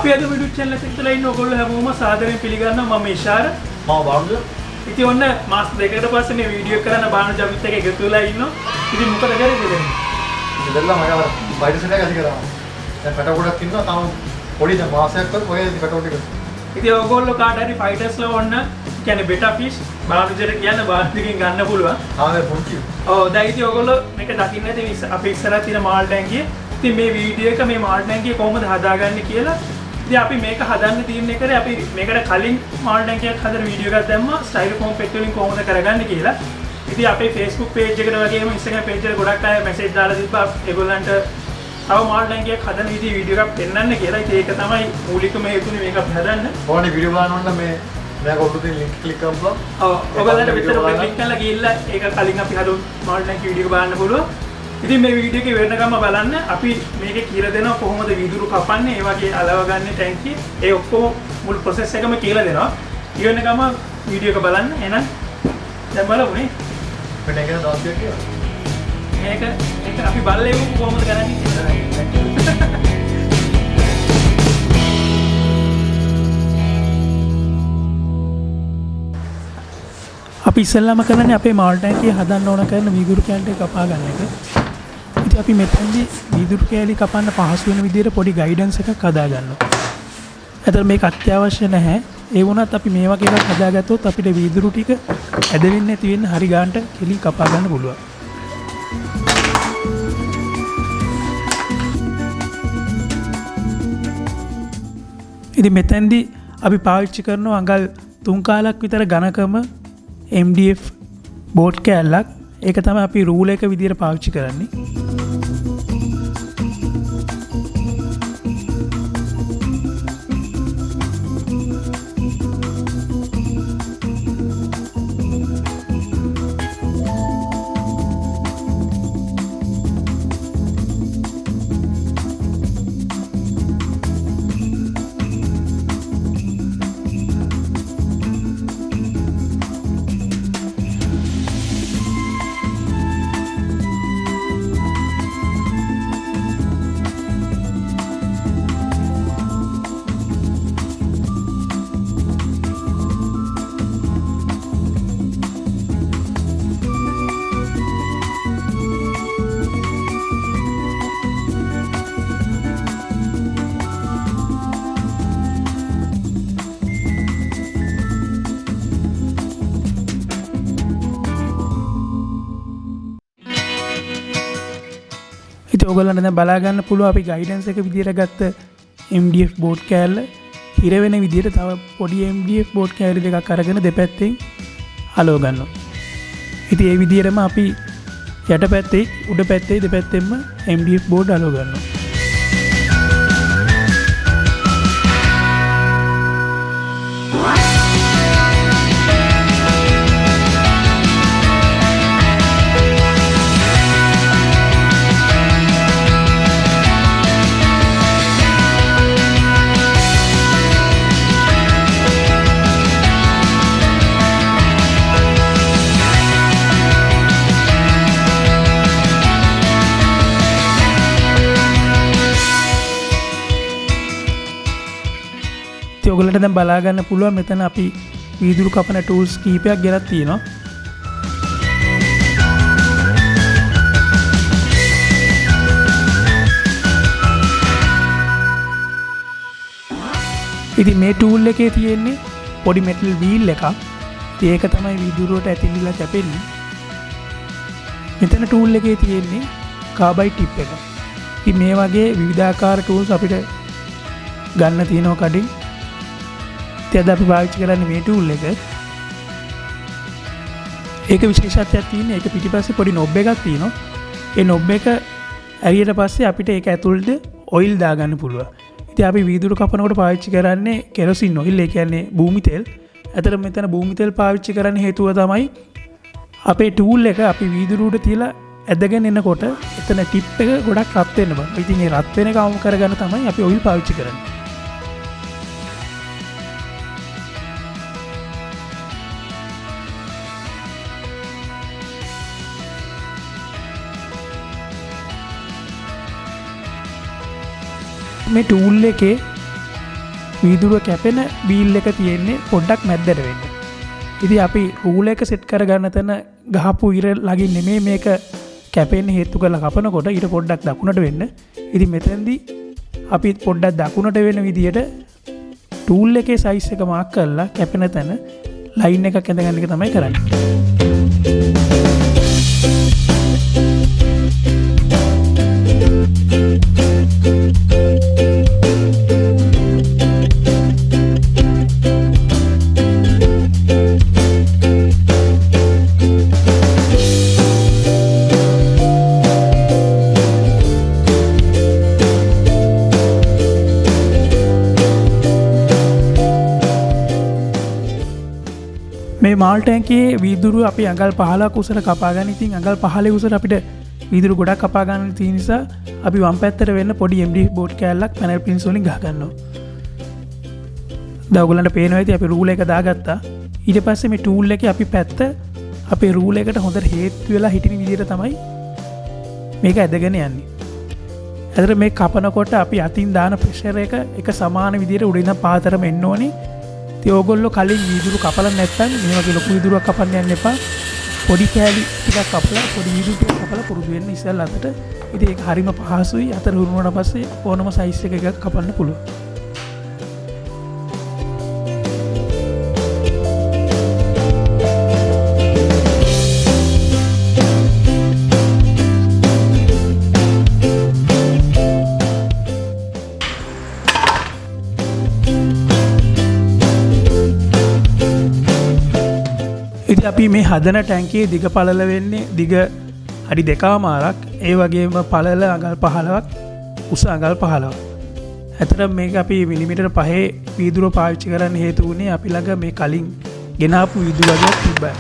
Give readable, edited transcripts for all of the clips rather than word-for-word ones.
අපි අද YouTube channel එකේ ඉඳලා ඉන්න ඔයගොල්ලෝ හැමෝම සාදරයෙන් පිළිගන්නවා මම ඉෂාර මම බානුද ඉතින් ඔන්න මාස දෙකකට පස්සේ මේ වීඩියෝ එක කරන්න බානු ජවිත් එක එකතු වෙලා ඉන්නවා ඉතින් මොකද කරන්නේ දැන් ඉතින්ලා මම වයිඩ් සෙට් එක ඇති කරා දැන් පැට කොටක් ඉන්නවා තාම පොඩි දැන් මාසයක් කර ඔය පැට කොට එක ඉතින් ඔයගොල්ලෝ කාට හරි ෆයිටර්ස්ලා වොන්න කියන්නේ බෙටා ෆිෂ් බානු ජෙට කියන්නේ බානු දෙකකින් ගන්න පුළුවන් ආවේ පුංචි ඔව් දැන් ඉතින් ඔයගොල්ලෝ මේක දකින්න ඇති අපි ඉස්සරහ තියෙන මාල් ටැංකිය ඉතින් මේ වීඩියෝ එක මේ මාල් ටැංකිය කොහොමද හදාගන්නේ කියලා ඉතින් අපි මේක හදන්න තීරණය කරේ අපි මේකට කලින් මාල් ටැංකියක් හදන වීඩියෝ එකක් දැම්මා ස්ටයිලෝෆෝම් පෙට් වලින් කොහොමද කරගන්නේ කියලා. ඉතින් අපේ Facebook page එකට වගේම Instagram page එකට ගොඩක් අය මැසේජ් දාලා තිබ්බා ඒගොල්ලන්ට තව මාල් ටැංකියක් හදන විදිහ වීඩියෝ එකක් පෙන්වන්න කියලා. ඉතින් ඒක තමයි මූලිකම හේතුනේ මේක හදන්න. ඕනේ වීඩියෝ බලන්න ඕන මේ මම ඔබට ලින්ක් ක්ලික් කරපුවා. ඔව් ඔයගොල්ලන්ට විතර ක්ලික් කරලා ගිහිල්ලා ඒක කලින් අපි හදපු මාල් ටැංකිය වීඩියෝ එක බලන්න පුළුවන්. ඉතින් මේ වීඩියෝ එකේ වෙනකම්ම බලන්න අපි මේකේ කියලා දෙනවා කොහොමද වීදුරු කපන්නේ ඒ වගේ අලව ගන්න ටැංකිය ඒ ඔක්කොම මුළු process එකම කියලා දෙනවා. ඊවෙනකම්ම වීඩියෝ එක බලන්න. එහෙනම් දැන් බලමුනේ. මේ ටැංකිය දවස් දෙකක් කියලා. මේක අපි බලලෙමු කොහොමද කරන්නේ කියලා. අපි ඉස්සෙල්ලාම කරන්නේ අපේ මාල් ටැංකිය හදන්න ඕන කරන වීදුරු කෑල්ල කපා ගන්න එක. ඉතින් අපි මෙතනදී වීදුරු කෑලි කපන්න පහසු වෙන විදිහට පොඩි ගයිඩන්ස් එකක් හදා ගන්නවා. ඇත්තට මේක අත්‍යවශ්‍ය නැහැ. ඒ වුණත් අපි මේ වගේ එකක් හදාගත්තොත් අපිට වීදුරු ටික ඇදෙන්නේ නැති වෙන්න හරි ගානට කෙලි කපා ගන්න පුළුවන්. ඉතින් මෙතනදී අපි පාවිච්චි කරන අඟල් 3 කාලක් විතර ඝනකම MDF බෝට් කෑල්ලක්. ඒක තමයි අපි රූල් එක විදිහට පාවිච්චි කරන්නේ. ඉතින් ඔයගොල්ලන්ට දැන් බලා ගන්න පුළුවන් අපි ගයිඩන්ස් එක විදියට ගත්ත MDF බෝට් කෑල්ල හිර වෙන විදියට තව පොඩි MDF බෝට් කෑලි දෙකක් අරගෙන දෙපැත්තෙන් අලව ගන්නවා. ඉතින් ඒ විදියටම අපි යට පැත්තේ උඩ පැත්තේ දෙපැත්තෙන්ම MDF බෝඩ් අලව ගන්නවා. ඔයගොල්ලන්ට දැන් බලා ගන්න පුළුවන් මෙතන අපි වීදුරු කපන ටූල්ස් කීපයක් ගෙනත් තියෙනවා. ඉතින් මේ ටූල් එකේ තියෙන්නේ පොඩි මෙටල් වීල් එකක්. ඒක තමයි වීදුරුවට ඇතිලිලා කැපෙන්නේ. මෙතන ටූල් එකේ තියෙන්නේ කාබයිඩ් ටිප් එක. ඉතින් මේ වගේ විවිධාකාර ටූල්ස් අපිට ගන්න තියෙනවා කඩින්. අද අපි පාවිච්චි කරන්නේ මේ ටූල් එක. ඒක විශේෂත්වයක් තියෙන්නේ ඒක පිටිපස්සේ පොඩි නොබ් එකක් තියෙනවා. ඒ නොබ් එක ඇරියට පස්සේ අපිට ඒක ඇතුළට ඔයිල් දාගන්න පුළුවන්. ඉතින් අපි වීදුරු කපනකොට පාවිච්චි කරන්නේ කෙරොසින් ඔයිල්. ඒ කියන්නේ භූමි තෙල්. අතට මෙතන භූමි තෙල් පාවිච්චි කරන්න හේතුව තමයි අපේ ටූල් එක අපි වීදුරුවට තියලා ඇදගෙන එනකොට එතන ටිප් එක ගොඩක් රත් වෙන්න බෑ. ඉතින් ඒ රත් වෙන එක අවම කරගන්න තමයි අපි ඔයිල් පාවිච්චි කරන්නේ. මේ ටූල් එකේ වීදුරුව කැපෙන වීල් එක තියෙන්නේ පොඩ්ඩක් මැද්දට වෙන්න. ඉතින් අපි රූල එක සෙට් කරගන්න තැන ගහපු ඉර ළඟින් නෙමෙයි මේක කැපෙන්න හේතු කරලා කපනකොට ඊට පොඩ්ඩක් දකුණට වෙන්න. ඉතින් මෙතෙන්දී අපි පොඩ්ඩක් දකුණට වෙන විදියට ටූල් එකේ සයිස් එක මාක් කරලා කැපෙන තැන ලයින් එකක් ඇඳගන්න එක තමයි කරන්නේ. මේ මාල් ටැංකියේ වීදුරුව අපි අඟල් 15ක උසට කපා ගන්න. ඉතින් අඟල් 15 උසට අපිට වීදුරු ගොඩක් කපා ගන්න තියෙන නිසා අපි වම් පැත්තට වෙන්න පොඩි MD බෝඩ් කෑල්ලක් පැනල් පින්ස් වලින් ගහ ගන්නවා. දැන් ඔයගොල්ලන්ට පේනවා ඇති අපි රූල එක දාගත්තා. ඊට පස්සේ මේ ටූල් එකේ අපි පැත්ත අපේ රූල එකට හොඳට හේතු වෙලා හිටින විදිහට තමයි මේක ඇදගෙන යන්නේ. ඇතර මේ කපනකොට අපි අතින් දාන ප්‍රෙෂර් එක සමාන විදිහට උඩින් ඉඳන් පාතරම එන්න ඕනේ. ඉතින් ඕගොල්ලෝ කලින් වීදුරු කපලා නැත්නම් මේ වගේ ලොකු වීදුරුවක් කපන්න යන්න එපා. පොඩි කෑලි ටිකක් කපලා පොඩි වීදුරු ටිකක් කපලා පුරුදු වෙන්න ඉස්සෙල්ලා අතට. ඉතින් ඒක හරිම පහසුයි. අතර හුරුුණාට පස්සේ ඕනම සයිස් එකක කපන්න පුළුවන්. අපි මේ හදන ටැංකියේ දිග පළල වෙන්නේ දිග අඩි 2මාරක් ඒ වගේම පළල අඟල් 15ක් උස අඟල් 15ක්. ඇත්තටම මේක අපි මිලිමීටර 5 වීදුරුව පාවිච්චි කරන්න හේතු වුණේ අපි ළඟ මේ කලින් ගෙනාපු වීදුරු වර්ගයක් තිබ්බා.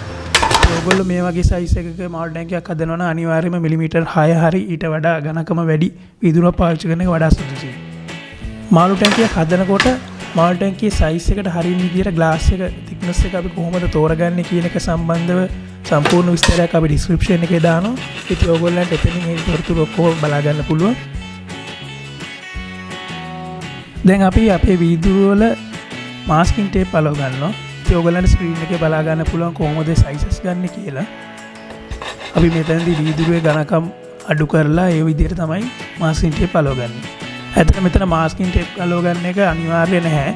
ඔයගොල්ලෝ මේ වගේ සයිස් එකක මාල් ටැංකියක් හදනවා නම් අනිවාර්යයෙන්ම මිලිමීටර 6 හරි ඊට වඩා ඝනකම වැඩි වීදුරුවක් පාවිච්චි කරන එක වඩා සුදුසුයි. මාළු ටැංකියක් හදනකොට මාල් ටැංකියේ සයිස් එකට හරියන විදිහට ග්ලාස් එක thickness එක අපි කොහොමද තෝරගන්නේ කියන එක සම්බන්ධව සම්පූර්ණ විස්තරයක් අපි description එකේ දානවා. ඉතින් ඔයගොල්ලන්ට එතනින් ඒ තොරතුරු ඔක්කොම බලා ගන්න පුළුවන්. දැන් අපි අපේ වීදුරු වල masking tape අලව ගන්නවා. ඉතින් ඔයගොල්ලන්ට screen එකේ බලා ගන්න පුළුවන් කොහොමද sizes ගන්න කියලා. අපි මෙතනදී වීදුරුවේ ඝනකම් අඩු කරලා ඒ විදිහට තමයි masking tape අලව ගන්නේ. ඇත්තට මෙතන මාස්කින් ටේප් අලව ගන්න එක අනිවාර්ය නැහැ.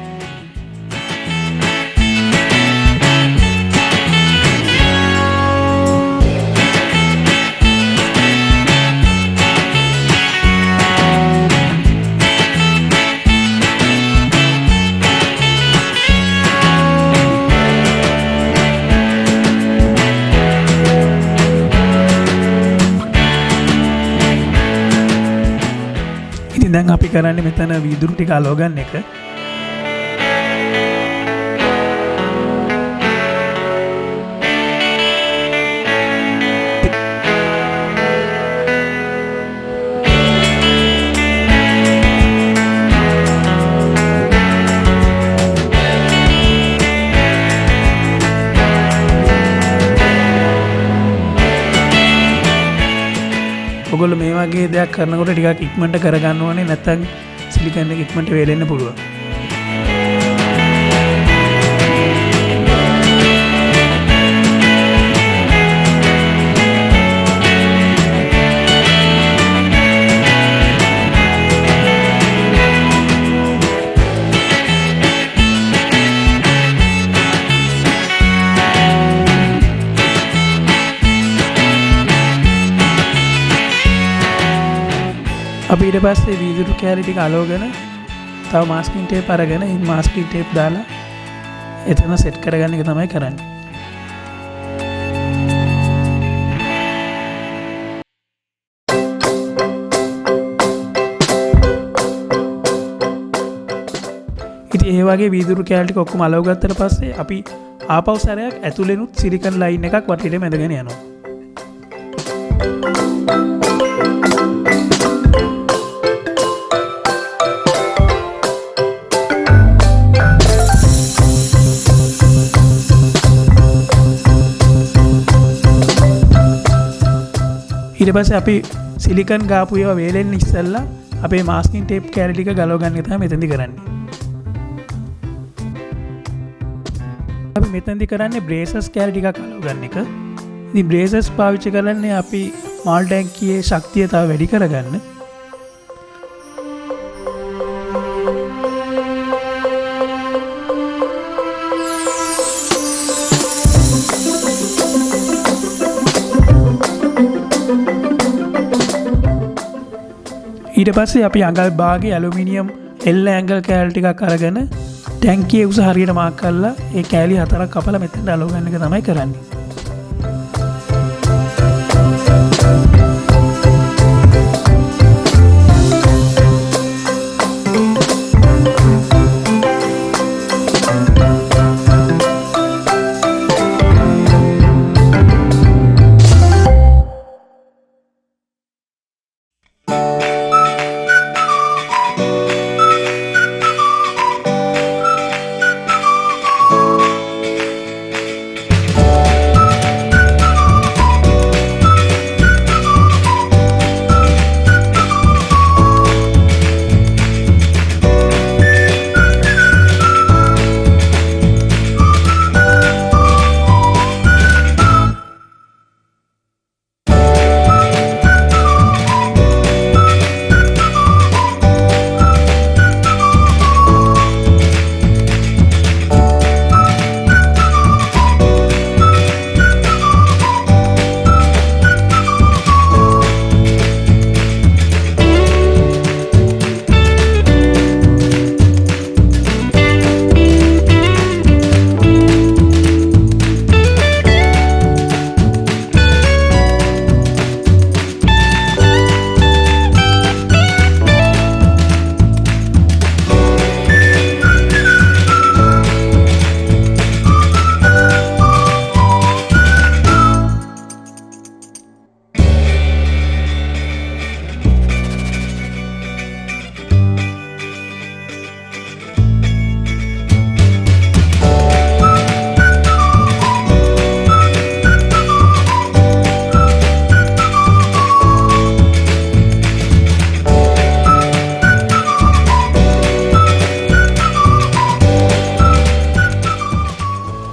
දැන් අපි කරන්නේ මෙතන වීදුරු ටික අලව ගන්න එක. ඔයගොල්ලෝ මේ වගේ දෙයක් කරනකොට ටිකක් ඉක්මනට කරගන්න ඕනේ නැත්නම් සිලිකන් එක ඉක්මනට වේලෙන්න පුළුවන්. අපි ඊට පස්සේ වීදුරු කෑලි ටික අලවගෙන තව මාස්කින් ටේප් අරගෙන ඒ මාස්කින් ටේප් දාලා එතන සෙට් කරගන්න එක තමයි කරන්නේ. ඉතින් ඒ වගේ වීදුරු කෑලි ටික ඔක්කොම අලව ගත්තට පස්සේ අපි ආපහු සැරයක් ඇතුලෙනුත් සිලිකන් ලයින් එකක් වටේට මැදගෙන යනවා. ඊට පස්සේ අපි සිලිකන් ගාපු ඒවා වේලෙන්න ඉස්සෙල්ලා අපේ මාස්කින් ටේප් කෑලි ටික ගලව ගන්න එක තමයි මෙතනදී කරන්නේ. අපි මෙතැදි කරන්නේ බ්‍රේසස් කෑලි ටිකක් අලව ගන්න එක. ඉතින් බ්‍රේසස් පාවිච්චි කරන්නේ අපි මාල් ටැංකියේ ශක්තිය තව වැඩි කරගන්න. ඊට පස්සේ අපි අඟල් භාගයේ ඇලුමිනියම් එල් ඇංගල් කෑලි ටිකක් අරගෙන ටැංකියේ උස හරියට මාක් කරලා ඒ කෑලි හතරක් කපලා මෙතෙන්ට අලව ගන්න එක තමයි කරන්නේ.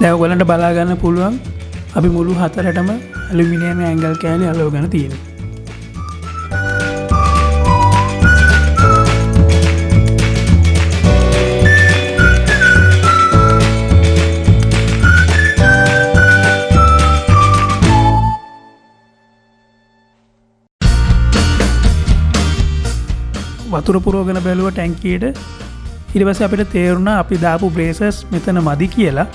දැන් ඔයගලන්ට බලා ගන්න පුළුවන් අපි මුළු හතරටම ඇලුමිනියම් ඇංගල් කෑලි අලවගෙන තියෙනවා. වතුර පුරවගෙන බැලුවා ටැංකියට. ඊට පස්සේ අපිට තේරුණා අපි දාපු බ්‍රේසස් මෙතන මදි කියලා.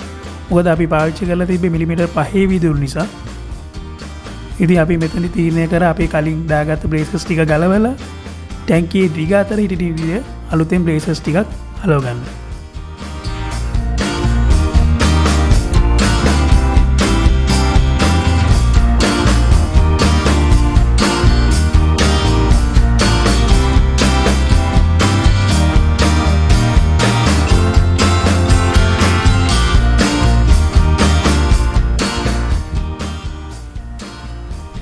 මොකද අපි පාවිච්චි කරලා තිබ්බේ මිලිමීටර් 5 විදුරු නිසා. ඉතින් අපි මෙතනදි තීරණය කරා අපි කලින් දාගත්ත බ්‍රේසස් ටික ගලවලා ටැංකියේ දිග අතර හිටින විදිය අලුතෙන් බ්‍රේසස් ටිකක් අලව ගන්න.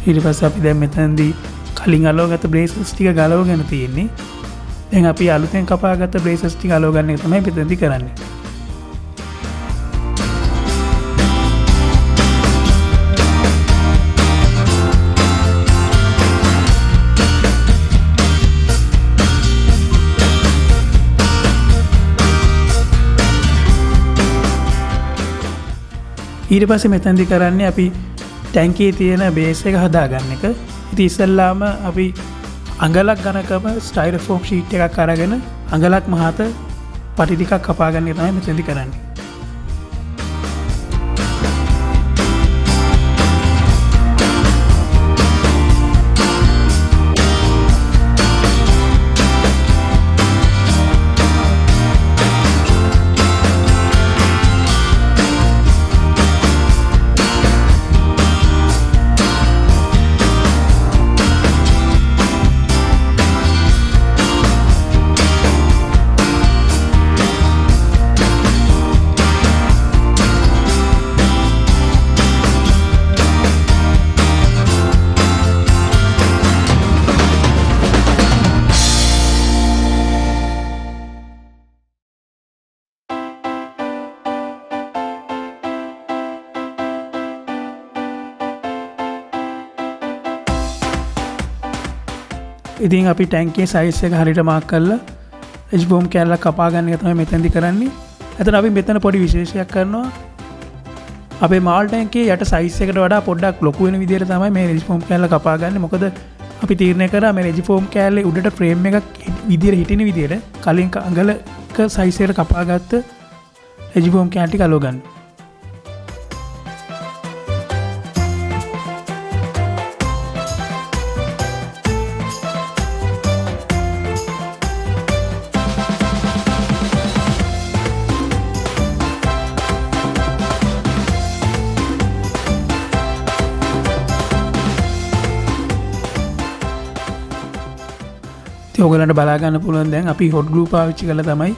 ඊට පස්සේ අපි දැන් මෙතනදී කලින් අලවගත්ත බ්‍රේසස් ටික ගලවගෙන තියෙන්නේ. දැන් අපි අලුතෙන් කපාගත්ත බ්‍රේසස් ටික අලව ගන්න එක තමයි මෙතනදී කරන්නේ. ඊට පස්සේ මෙතනදී කරන්නේ අපි ටැංකියේ තියෙන බේස් එක හදාගන්න එක. ඉතින් ඉස්සෙල්ලාම අපි අඟලක් ගණකම ස්ටයිරෝෆෝම් ෂීට් එකක් අරගෙන අඟලක් මහත පටි ටිකක් කපා ගන්න එක තමයි මෙතනදී කරන්නේ. ඉතින් අපි ටැන්කේ සයිස් එක හරියට මාක් කරලා එජ්බෝම් කෑල්ලක් කපා ගන්න එක තමයි මෙතෙන්දි කරන්නේ. එතන අපි මෙතන පොඩි විශේෂයක් කරනවා. අපේ මාල් ටැන්කේ යට සයිස් එකට වඩා පොඩ්ඩක් ලොකු වෙන විදිහට තමයි මේ රෙජිෆෝම් කෑල්ල කපා ගන්න. මොකද අපි තීරණය කරා මේ රෙජිෆෝම් කෑල්ලේ උඩට ෆ්‍රේම් එකක් විදිහට හිටින විදිහට කලින් අඟලක සයිස් එකට කපා ගත්ත රෙජිෆෝම් කෑල්ල ටික අලව ගන්න. ඔයගලන්ට බලා ගන්න පුළුවන් දැන් අපි හොට් ග්ලූ පාවිච්චි කරලා තමයි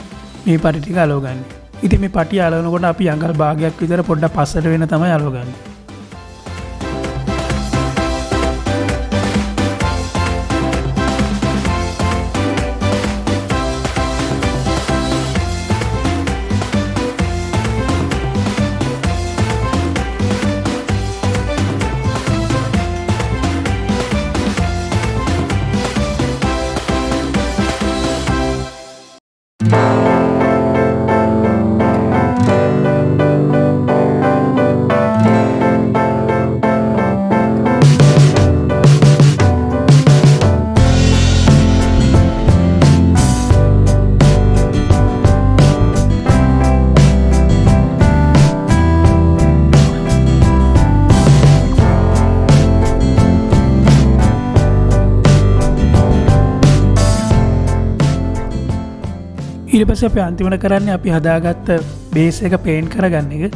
මේ පටි ටික අලවගන්නේ. ඉතින් මේ පටි අලවනකොට අපි අඟල් භාගයක් විතර පොඩ්ඩක් පස්සට වෙන තමයි අලවගන්නේ. ඊට පස්සේ අපි අන්තිමට කරන්නේ අපි හදාගත්ත බේස් එක පේන්ට් කරගන්න එක.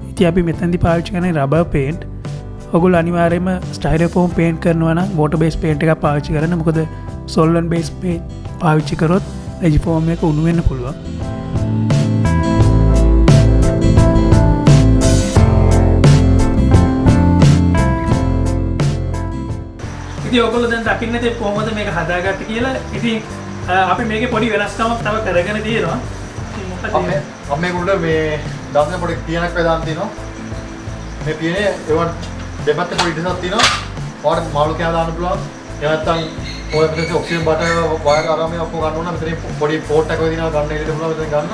ඉතින් අපි මෙතනදි පාවිච්චි කරන්නේ රබර් පේන්ට්. ඔයගොල්ලෝ අනිවාර්යයෙන්ම ස්ටයිරෝෆෝම් පේන්ට් කරනවා නම් වෝටර් බේස් පේන්ට් එකක් පාවිච්චි කරන්න. මොකද සොල්වන්ට් බේස් පේන්ට් පාවිච්චි කරොත් රෙජිෆෝම් එක උණු වෙන්න පුළුවන්. ඉතින් ඔයගොල්ලෝ දැන් දකින්නේ තේ කොහොමද මේක හදාගත්තේ කියලා. ඉතින් අපි මේකේ පොඩි වෙනස්කමක් තව කරගෙන තියෙනවා. ඉතින් මොකද මේ උඩ මේ දාන්න පොඩි පියනක් වේදාන් තියෙනවා. මේ පියනේ ඒවන් දෙපැත්තේ පොඩි ඉඩසක් තියෙනවා. ඔයාලට මාළු කෑම දාන්න පුළුවන්. ඒ නැත්තම් ඔය මෙතන ඔක්සිජන් බටර් වයර් ආරාමයේ ඔක්කොම ගන්න ඕන. මෙතන පොඩි පෝට් එකක් වගේ තියෙනවා ගන්න එළියට පුළුවන් මෙතන ගන්න.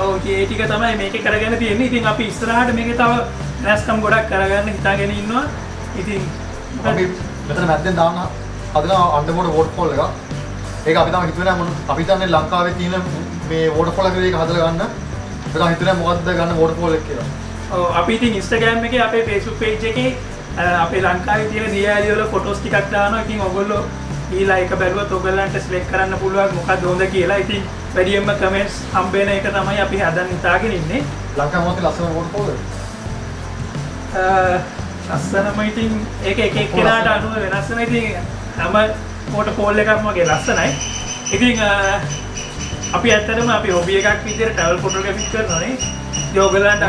ඔව් ඒ ටික තමයි මේකේ කරගෙන තියෙන්නේ. ඉතින් අපි ඉස්සරහට මේකේ තව වෙනස්කම් ගොඩක් කරගන්න හිතාගෙන ඉන්නවා. ඉතින් අපි මෙතන මැද්දෙන් දාන්න හදන අන්ඩර්වෝටර් වෝටර්ෆෝල් එකක්. ඒක අපි තමයි හිතුවේ නෑ අපි හිතන්නේ ලංකාවේ තියෙන මේ වෝටර්ෆෝල් එක එක හදලා ගන්න. ඒක හිතුවේ මොකද්ද ගන්න වෝටර්ෆෝල් එක කියලා. ඔව් අපි ඉතින් Instagram එකේ අපේ Facebook page එකේ අපේ ලංකාවේ තියෙන දියඇලි වල ෆොටෝස් ටිකක් දානවා. ඉතින් ඔයගොල්ලෝ ඊළා එක බැලුවොත් ඔයගොල්ලන්ට සිලෙක්ට් කරන්න පුළුවන් මොකක්ද හොඳ කියලා. ඉතින් වැඩියෙන්ම කමෙන්ට්ස් හම්බෙන එක තමයි අපි හදන්න හිතාගෙන ඉන්නේ. ලංකාවේ මොකද ලස්සන වෝටර්ෆෝල් එක? ලස්සනම ඉතින් ඒක එක එක්කෙනාට අනුව වෙනස් වෙනවා. ඉතින් හැම වෝටර්ෆෝල් එකක්ම වගේ ලස්සනයි. ඉතින් අපි ඇත්තටම අපි හොබි එකක් විදිහට ට්‍රැවල් ෆොටෝග්‍රැෆි කරනවානේ. ඉතින් ඔයගලන්ට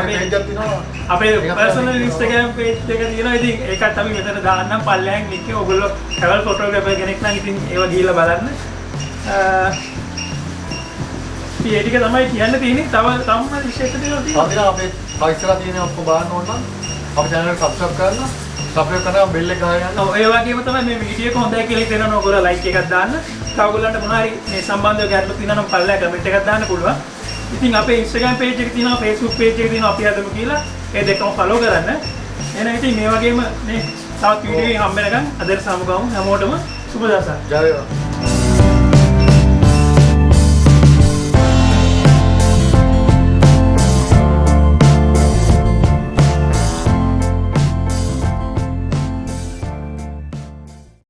අපේ පර්සනල් Instagram page එක තියෙනවා. ඉතින් ඒකත් අපි මෙතන දාන්නම් පල්ලෙහාන් ලින්ක් එක. ඔයගොල්ලෝ ට්‍රැවල් ෆොටෝග්‍රැෆර් කෙනෙක් නම් ඉතින් ඒව ගිහිල්ලා බලන්න. ඒ ටික තමයි කියන්න තියෙන්නේ. තව විශේෂ දේවල් තියෙනවා. අපේ පයිසලා තියෙන ඔක්කොම බලන්න ඕන නම් අපේ channel එක subscribe කරන්න. සබ්ස්ක්‍රයිබ් කරලා බෙල් එක ගහගන්න. ඔව් ඒ වගේම තමයි මේ වීඩියෝ එක හොඳයි කියලා හිතනවා ඔයගොල්ලෝ ලයික් එකක් දාන්න. තව ඔයගොල්ලන්ට මොනවා හරි මේ සම්බන්ධව ගැටලු තියෙනවා නම් පල්ලෙහා කමෙන්ට් එකක් දාන්න පුළුවන්. ඉතින් අපේ Instagram page එක තියෙනවා, Facebook page එක තියෙනවා අපි හදමු කියලා. ඒ දෙකම follow කරන්න. එහෙනම් ඉතින් මේ වගේම මේ තවත් වීඩියෝ එකකින් හම්බ වෙනකන් අදට සමුගමු. හැමෝටම සුබ දවසක්. ජය වේවා.